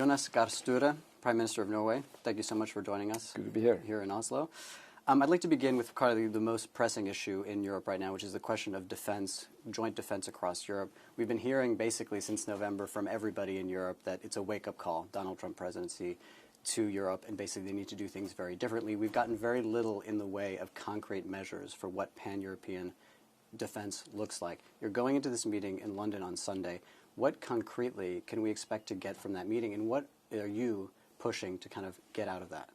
Jonas Gahr Store, Prime Minister of Norway. Thank you so much for joining us. Good to be here. Here in Oslo. I'd like to begin with probably the most pressing issue in Europe right now, which is the question of defense, joint defense across Europe. We've been hearing basically since November from everybody in Europe that it's a wake-up call, Donald Trump presidency, to Europe, and basically they need to do things very differently. We've gotten very little in the way of concrete measures for what pan-European defense looks like. You're going into this meeting in London on Sunday. What concretely can we expect to get from that meeting, and what are you pushing to kind of get out of that?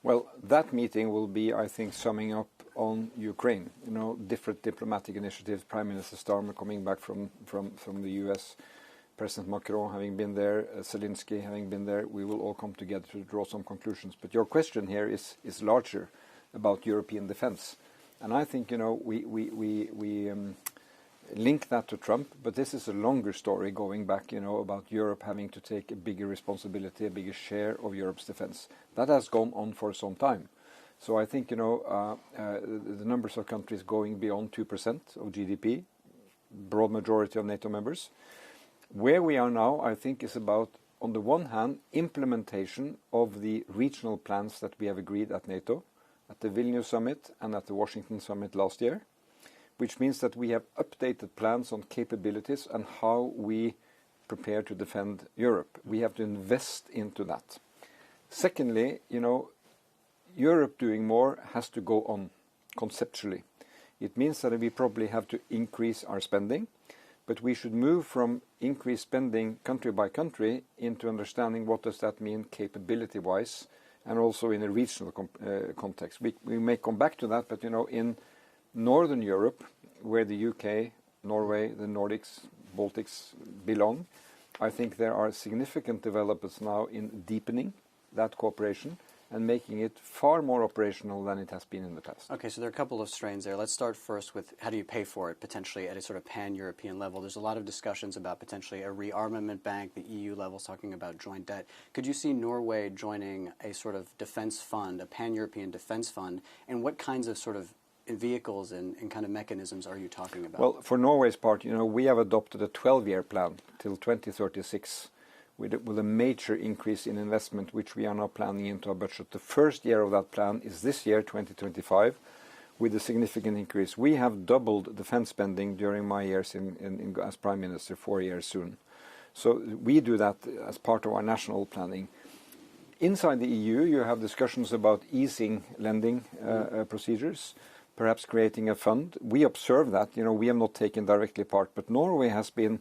Well, that meeting will be, I think, summing up on Ukraine. You know, different diplomatic initiatives. Prime Minister Starmer coming back from the U.S., President Macron having been there, Zelensky having been there. We will all come together to draw some conclusions. But your question here is larger about European defense, and I think we link that to Trump. But this is a longer story going back, about Europe having to take a bigger responsibility, a bigger share of Europe's defense. That has gone on for some time. So I think the numbers of countries going beyond 2% of GDP, broad majority of NATO members. Where we are now, I think, is about, on the one hand, implementation of the regional plans that we have agreed at NATO, at the Vilnius summit and at the Washington summit last year, which means that we have updated plans on capabilities and how we prepare to defend Europe. We have to invest into that. Secondly, Europe doing more has to go on conceptually. It means that we probably have to increase our spending, but we should move from increased spending country by country into understanding what does that mean capability-wise, and also in a regional context. We may come back to that, but in Northern Europe, where the UK, Norway, the Nordics, Baltics belong, I think there are significant developments now in deepening that cooperation and making it far more operational than it has been in the past. Okay, so there are a couple of strains there. Let's start first with how do you pay for it potentially at a sort of pan-European level. There's a lot of discussions about potentially a rearmament bank, the EU level is talking about joint debt. Could you see Norway joining a sort of defense fund, a pan-European defense fund, and what kinds of sort of vehicles and kind of mechanisms are you talking about? Well, for Norway's part, we have adopted a 12-year plan till 2036 with a major increase in investment, which we are now planning into our budget. The first year of that plan is this year, 2025, with a significant increase. We have doubled defense spending during my years as Prime Minister, 4 years soon. So we do that as part of our national planning. Inside the EU, you have discussions about easing lending procedures, perhaps creating a fund. We observe that. We have not taken directly part, but Norway has been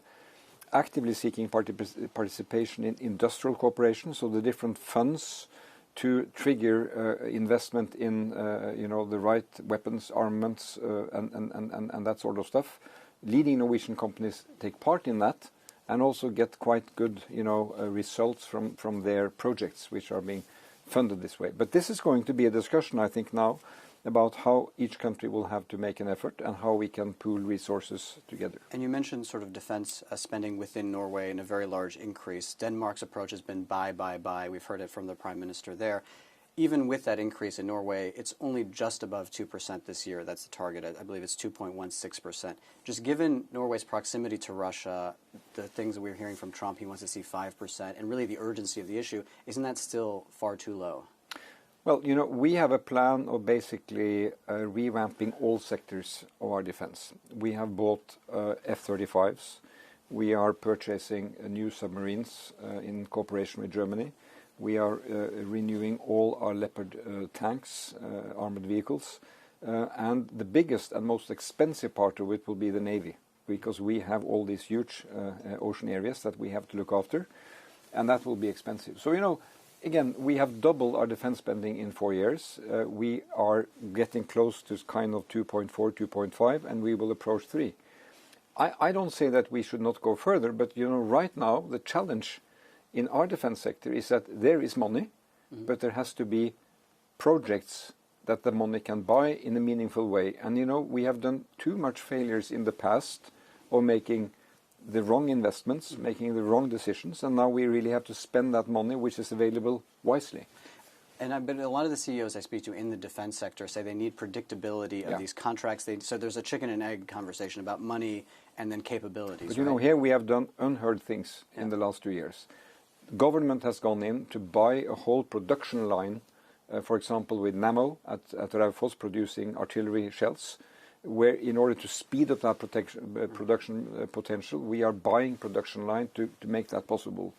actively seeking participation in industrial cooperation, so the different funds to trigger investment in the right weapons, armaments, and that sort of stuff. Leading Norwegian companies take part in that and also get quite good results from their projects, which are being funded this way. But this is going to be a discussion, I think, now about how each country will have to make an effort and how we can pool resources together. And you mentioned sort of defense spending within Norway in a very large increase. Denmark's approach has been buy. We've heard it from the Prime Minister there. Even with that increase in Norway, it's only just above 2% this year. That's the target. I believe it's 2.16%. Just given Norway's proximity to Russia, the things that we're hearing from Trump, he wants to see 5%, and really the urgency of the issue, isn't that still far too low? Well, we have a plan of basically revamping all sectors of our defense. We have bought F-35s. We are purchasing new submarines in cooperation with Germany. We are renewing all our Leopard tanks, armored vehicles. And the biggest and most expensive part of it will be the Navy, because we have all these huge ocean areas that we have to look after, and that will be expensive. So, again, we have doubled our defense spending in 4 years. We are getting close to kind of 2.4, 2.5, and we will approach 3. I don't say that we should not go further, but right now the challenge in our defense sector is that there is money, but there has to be projects that the money can buy in a meaningful way. And we have done too much failures in the past of making the wrong investments, making the wrong decisions, and now we really have to spend that money which is available wisely. And a lot of the CEOs I speak to in the defense sector say they need predictability of these contracts. So there's a chicken and egg conversation about money and then capabilities. But here we have done unheard things in the last 2 years. government has gone in to buy a whole production line, for example, with Nammo at Raufoss producing artillery shells, where in order to speed up that production potential, we are buying production line to make that possible.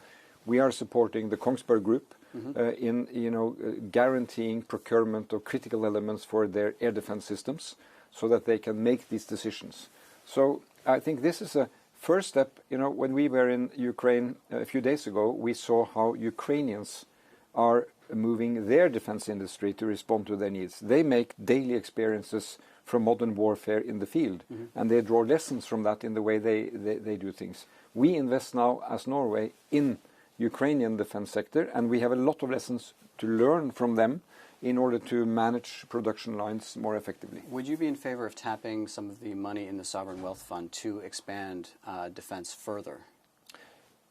We are supporting the Kongsberg Group in guaranteeing procurement of critical elements for their air defense systems, so that they can make these decisions. So I think this is a first step. When we were in Ukraine a few days ago, we saw how Ukrainians are moving their defense industry to respond to their needs. They make daily experiences from modern warfare in the field, and they draw lessons from that in the way they do things. We invest now as Norway in Ukrainian defense sector, and we have a lot of lessons to learn from them in order to manage production lines more effectively. Would you be in favor of tapping some of the money in the Sovereign Wealth Fund to expand defense further?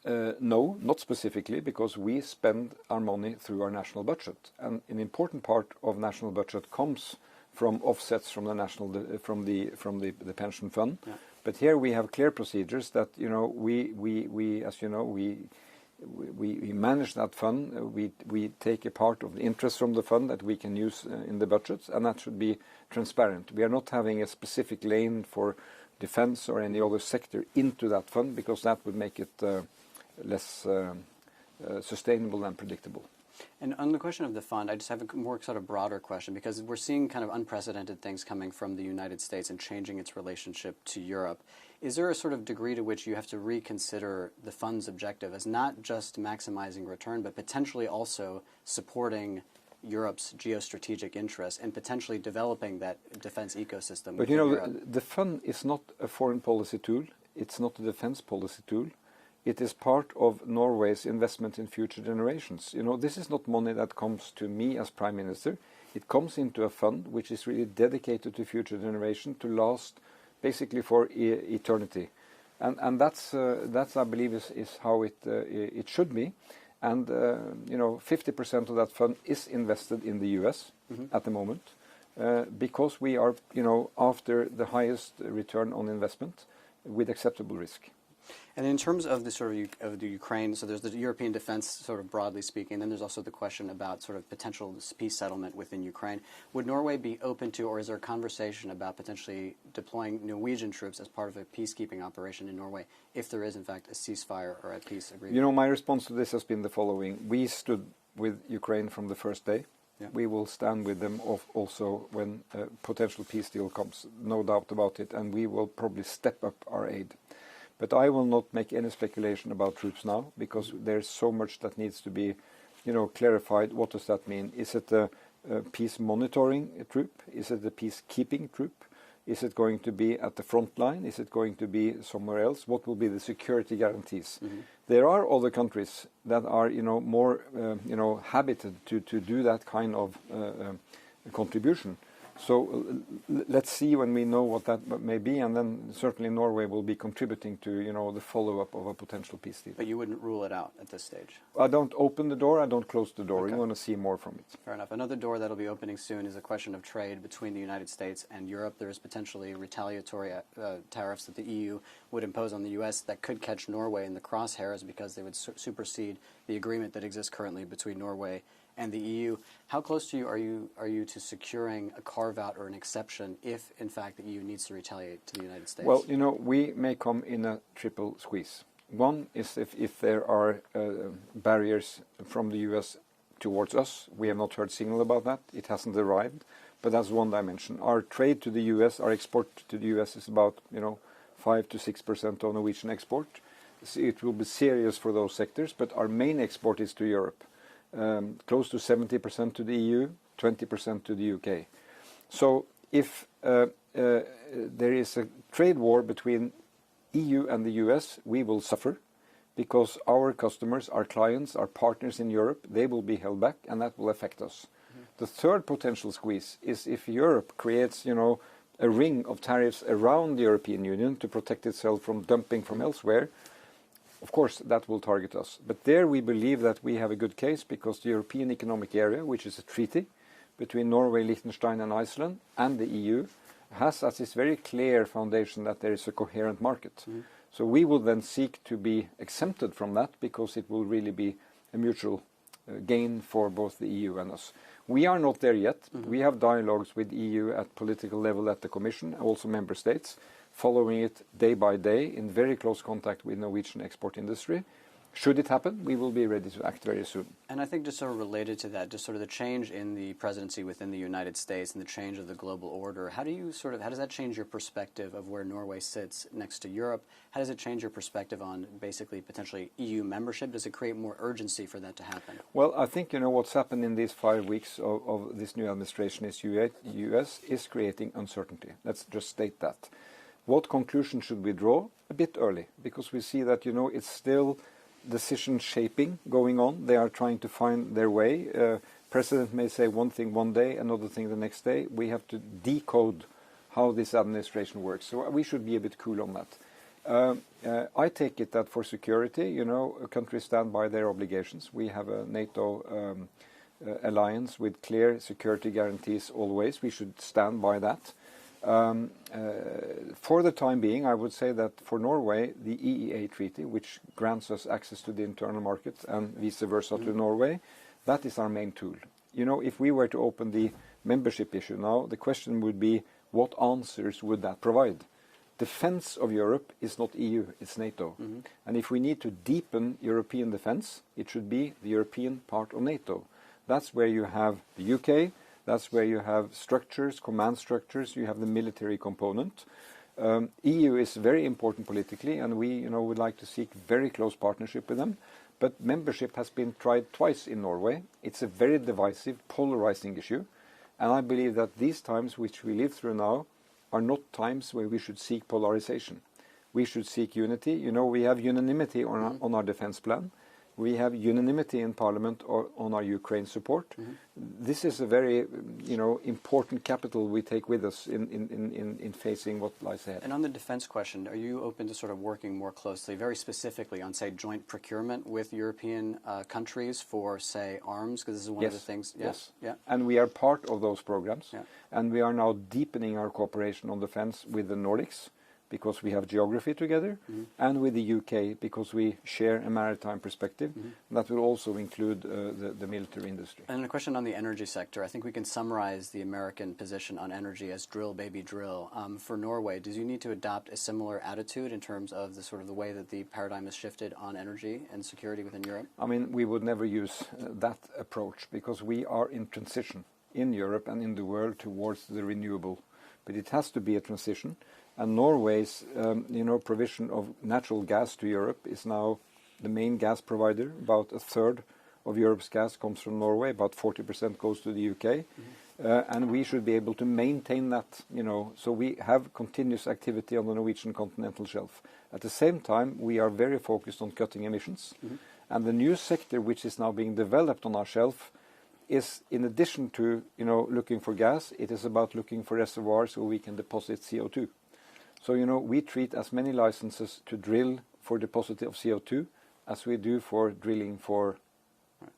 No, not specifically, because we spend our money through our national budget, and an important part of national budget comes from offsets from the from the pension fund. Yeah. But here we have clear procedures that we manage that fund. We take a part of the interest from the fund that we can use in the budgets, and that should be transparent. We are not having a specific lane for defense or any other sector into that fund, because that would make it less sustainable and predictable. And on the question of the fund, I just have a more sort of broader question, because we're seeing kind of unprecedented things coming from the United States and changing its relationship to Europe. Is there a sort of degree to which you have to reconsider the fund's objective as not just maximizing return, but potentially also supporting Europe's geostrategic interests and potentially developing that defense ecosystem? But the fund is not a foreign policy tool. It's not a defense policy tool. It is part of Norway's investment in future generations. This is not money that comes to me as Prime Minister. It comes into a fund which is really dedicated to future generation to last basically for eternity. And that's I believe is how it should be. And 50% of that fund is invested in the US at the moment, because we are after the highest return on investment with acceptable risk. And in terms of the sort of the Ukraine, so there's the European defense, sort of broadly speaking. Then there's also the question about sort of potential peace settlement within Ukraine. Would Norway be open to, or is there a conversation about potentially deploying Norwegian troops as part of a peacekeeping operation in Norway, if there is in fact a ceasefire or a peace agreement? My response to this has been the following: we stood with Ukraine from the first day. Yeah. We will stand with them also when a potential peace deal comes, no doubt about it, and we will probably step up our aid. But I will not make any speculation about troops now, because there's so much that needs to be, clarified. What does that mean? Is it a peace monitoring troop? Is it a peacekeeping troop? Is it going to be at the front line? Is it going to be somewhere else? What will be the security guarantees? There are other countries that are, more, habited to do that kind of contribution. So let's see when we know what that may be, and then certainly Norway will be contributing to the follow-up of a potential peace deal. But you wouldn't rule it out at this stage? I don't open the door, I don't close the door. Okay. You want to see more from it. Fair enough. Another door that'll be opening soon is a question of trade between the United States and Europe. There is potentially retaliatory tariffs that the EU would impose on the US that could catch Norway in the crosshairs, because they would supersede the agreement that exists currently between Norway and the EU. How close to you are you to securing a carve-out or an exception if, in fact, the EU needs to retaliate to the United States? Well, we may come in a triple squeeze. One is if there are barriers from the US towards us. We have not heard signal about that. It hasn't arrived. But that's one dimension. Our trade to the US, our export to the US is about 5 to 6% of Norwegian export. So it will be serious for those sectors, but our main export is to Europe. Close to 70% to the EU, 20% to the UK. So if there is a trade war between EU and the US, we will suffer, because our customers, our clients, our partners in Europe, they will be held back, and that will affect us. The third potential squeeze is if Europe creates, a ring of tariffs around the European Union to protect itself from dumping from elsewhere. Of course, that will target us. But there we believe that we have a good case, because the European Economic Area, which is a treaty between Norway, Liechtenstein and Iceland and the EU, has as its very clear foundation that there is a coherent market. So we will then seek to be exempted from that because it will really be a mutual gain for both the EU and us. We are not there yet. We have dialogues with EU at political level at the Commission, also member states, following it day by day in very close contact with Norwegian export industry. Should it happen, we will be ready to act very soon. And I think just sort of related to that, just sort of the change in the presidency within the United States and the change of the global order, how does that change your perspective of where Norway sits next to Europe? How does it change your perspective on basically potentially EU membership? Does it create more urgency for that to happen? Well, I think, what's happened in these 5 weeks of this new administration is US is creating uncertainty. Let's just state that. What conclusion should we draw? A bit early, because we see that, it's still decision shaping going on. They are trying to find their way. President may say one thing one day, another thing the next day. We have to decode how this administration works. So we should be a bit cool on that. I take it that for security, countries stand by their obligations. We have a NATO alliance with clear security guarantees always. We should stand by that. For the time being, I would say that for Norway, the EEA treaty, which grants us access to the internal market and vice versa to Norway, that is our main tool. If we were to open the membership issue now, the question would be, what answers would that provide? Defense of Europe is not EU, it's NATO. And if we need to deepen European defense, it should be the European part of NATO. That's where you have the UK. That's where you have structures, command structures. You have the military component. EU is very important politically, and we, would like to seek very close partnership with them. But membership has been tried twice in Norway. It's a very divisive, polarizing issue, and I believe that these times which we live through now are not times where we should seek polarization. We should seek unity. We have unanimity on our defense plan. We have unanimity in Parliament on our Ukraine support. This is a very, important capital we take with us in facing what lies ahead. And on the defense question, are you open to sort of working more closely, very specifically on, say, joint procurement with European countries for, say, arms? Because this is one of the things. Yes. Yeah. And we are part of those programs. And we are now deepening our cooperation on defense with the Nordics, because we have geography together, and with the UK because we share a maritime perspective. That will also include the military industry. And a question on the energy sector. I think we can summarize the American position on energy as drill, baby, drill. For Norway, do you need to adopt a similar attitude in terms of the way that the paradigm has shifted on energy and security within Europe? I mean, we would never use that approach because we are in transition in Europe and in the world towards the renewable. But it has to be a transition. And Norway's, provision of natural gas to Europe is now the main gas provider. About a third of Europe's gas comes from Norway. About 40% goes to the UK. And we should be able to maintain that, So we have continuous activity on the Norwegian continental shelf. At the same time, we are very focused on cutting emissions. And the new sector which is now being developed on our shelf is, in addition to, looking for gas, it is about looking for reservoirs where we can deposit CO2. So, we treat as many licenses to drill for deposit of CO2 as we do for drilling for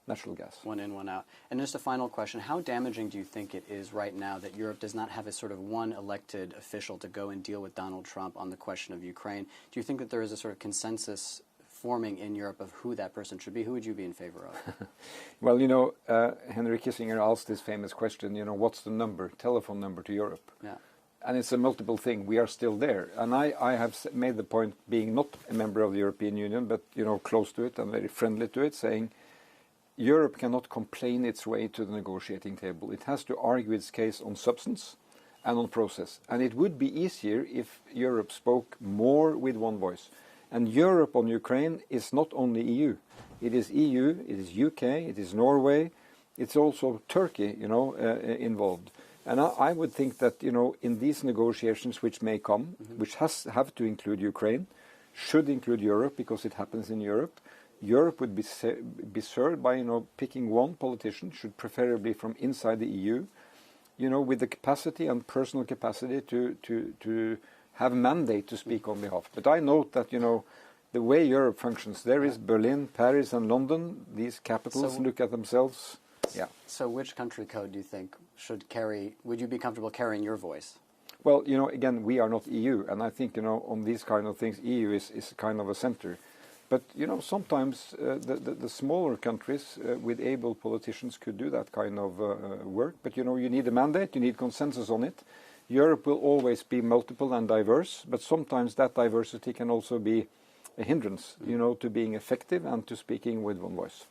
natural gas. One in, one out. And just a final question. How damaging do you think it is right now that Europe does not have a sort of one elected official to go and deal with Donald Trump on the question of Ukraine? Do you think that there is a sort of consensus forming in Europe of who that person should be? Who would you be in favor of? Well, Henry Kissinger asked this famous question, what's the telephone number to Europe? Yeah. And it's a multiple thing. We are still there. And I have made the point, being not a member of the European Union, but, close to it and very friendly to it, saying Europe cannot complain its way to the negotiating table. It has to argue its case on substance and on process. And it would be easier if Europe spoke more with one voice. And Europe on Ukraine is not only EU. It is EU, it is UK, it is Norway, it's also Turkey, involved. And I would think that, in these negotiations which may come, which have to include Ukraine, should include Europe because it happens in Europe, Europe would be served by, picking one politician, should preferably from inside the EU, with the capacity and personal capacity to have a mandate to speak on behalf. But I note that, the way Europe functions, there is Berlin, Paris and London. These capitals look at themselves. Yeah. So which country code do you think would you be comfortable carrying your voice? Well, you know, again, we are not EU, and I think, you know, on these kind of things, EU is kind of a center. But, you know, sometimes the smaller countries with able politicians could do that kind of work. But, you know, you need a mandate, you need consensus on it. Europe will always be multiple and diverse, but sometimes that diversity can also be a hindrance, you know, to being effective and to speaking with one voice.